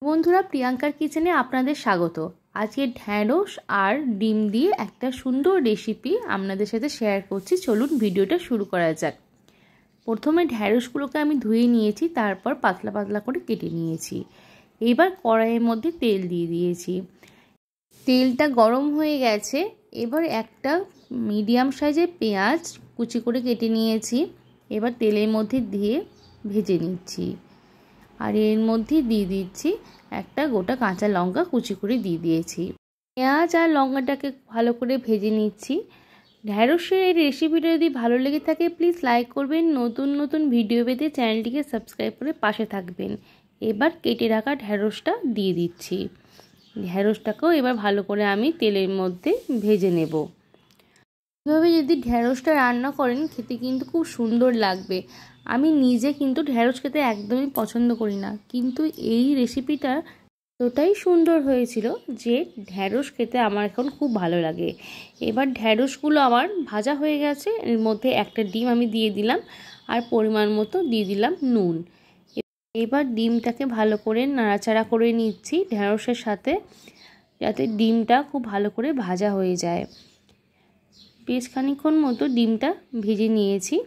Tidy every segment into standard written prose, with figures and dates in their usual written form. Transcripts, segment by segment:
বন্ধুরা, প্রিয়াঙ্কার কিচেনে আপনাদের স্বাগত। আজকে ঢ্যাঁড়স আর ডিম দিয়ে একটা সুন্দর রেসিপি আপনাদের সাথে শেয়ার করছি। চলুন ভিডিওটা শুরু করা যাক। প্রথমে ঢ্যাঁড়সগুলোকে আমি ধুয়ে নিয়েছি, তারপর পাতলা পাতলা করে কেটে নিয়েছি। এবার কড়াইয়ের মধ্যে তেল দিয়ে দিয়েছি। তেলটা গরম হয়ে গেছে। এবার একটা মিডিয়াম সাইজের পেঁয়াজ কুচি করে কেটে নিয়েছি। এবার তেলের মধ্যে দিয়ে ভেজে নিচ্ছি। আর এর মধ্যে দিয়ে দিচ্ছি একটা গোটা কাঁচা লঙ্কা কুচি করে দিয়ে দিয়েছি। পেঁয়াজ আর লঙ্কাটাকে ভালো করে ভেজে নিচ্ছি। ঢ্যাঁড়সের এই রেসিপিটা যদি ভালো লেগে থাকে প্লিজ লাইক করবেন। নতুন নতুন ভিডিও পেতে চ্যানেলটিকে সাবস্ক্রাইব করে পাশে থাকবেন। এবার কেটে রাখা ঢ্যাঁড়সটা দিয়ে দিচ্ছি। ঢ্যাঁড়সটাকেও এবার ভালো করে আমি তেলের মধ্যে ভেজে নেব। এভাবে যদি ঢ্যাঁড়সটা রান্না করেন খেতে কিন্তু খুব সুন্দর লাগবে। আমি নিজে কিন্তু ঢ্যাঁড়স খেতে একদমই পছন্দ করি না, কিন্তু এই রেসিপিটা এতটাই সুন্দর হয়েছিল যে ঢ্যাঁড়স খেতে আমার এখন খুব ভালো লাগে। এবার ঢ্যাঁড়সগুলো আমার ভাজা হয়ে গেছে। এর মধ্যে একটা ডিম আমি দিয়ে দিলাম আর পরিমাণ মতো দিয়ে দিলাম নুন। এবার ডিমটাকে ভালো করে নাড়াচাড়া করে নিচ্ছি ঢ্যাঁড়সের সাথে, যাতে ডিমটা খুব ভালো করে ভাজা হয়ে যায়। বেশ খানিকক্ষণ মতো ডিমটা ভেজে নিয়েছি।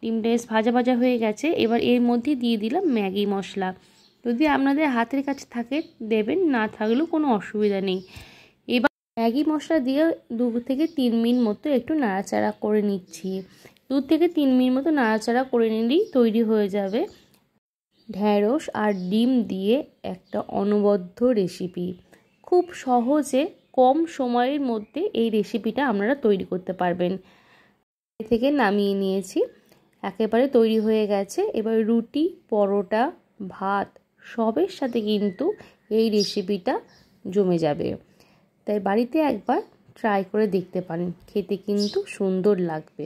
ডিমটা বেশ ভাজা ভাজা হয়ে গেছে। এবার এর মধ্যে দিয়ে দিলাম ম্যাগি মশলা। যদি আপনাদের হাতের কাছে থাকে দেবেন, না থাকলেও কোনো অসুবিধা নেই। এবার ম্যাগি মশলা দিয়ে 2 থেকে 3 মিনিট মতো একটু নাড়াচাড়া করে নিচ্ছি। 2 থেকে 3 মিনিট মতো নাড়াচাড়া করে নিলেই তৈরি হয়ে যাবে ঢ্যাঁড়স আর ডিম দিয়ে একটা অনবদ্য রেসিপি। খুব সহজে কম সময়ের মধ্যে এই রেসিপিটা আপনারা তৈরি করতে পারবেন। এ থেকে নামিয়ে নিয়েছি, একেবারে তৈরি হয়ে গেছে। এবার রুটি, পরোটা, ভাত সবের সাথে কিন্তু এই রেসিপিটা জমে যাবে। তাই বাড়িতে একবার ট্রাই করে দেখতে পারেন, খেতে কিন্তু সুন্দর লাগবে।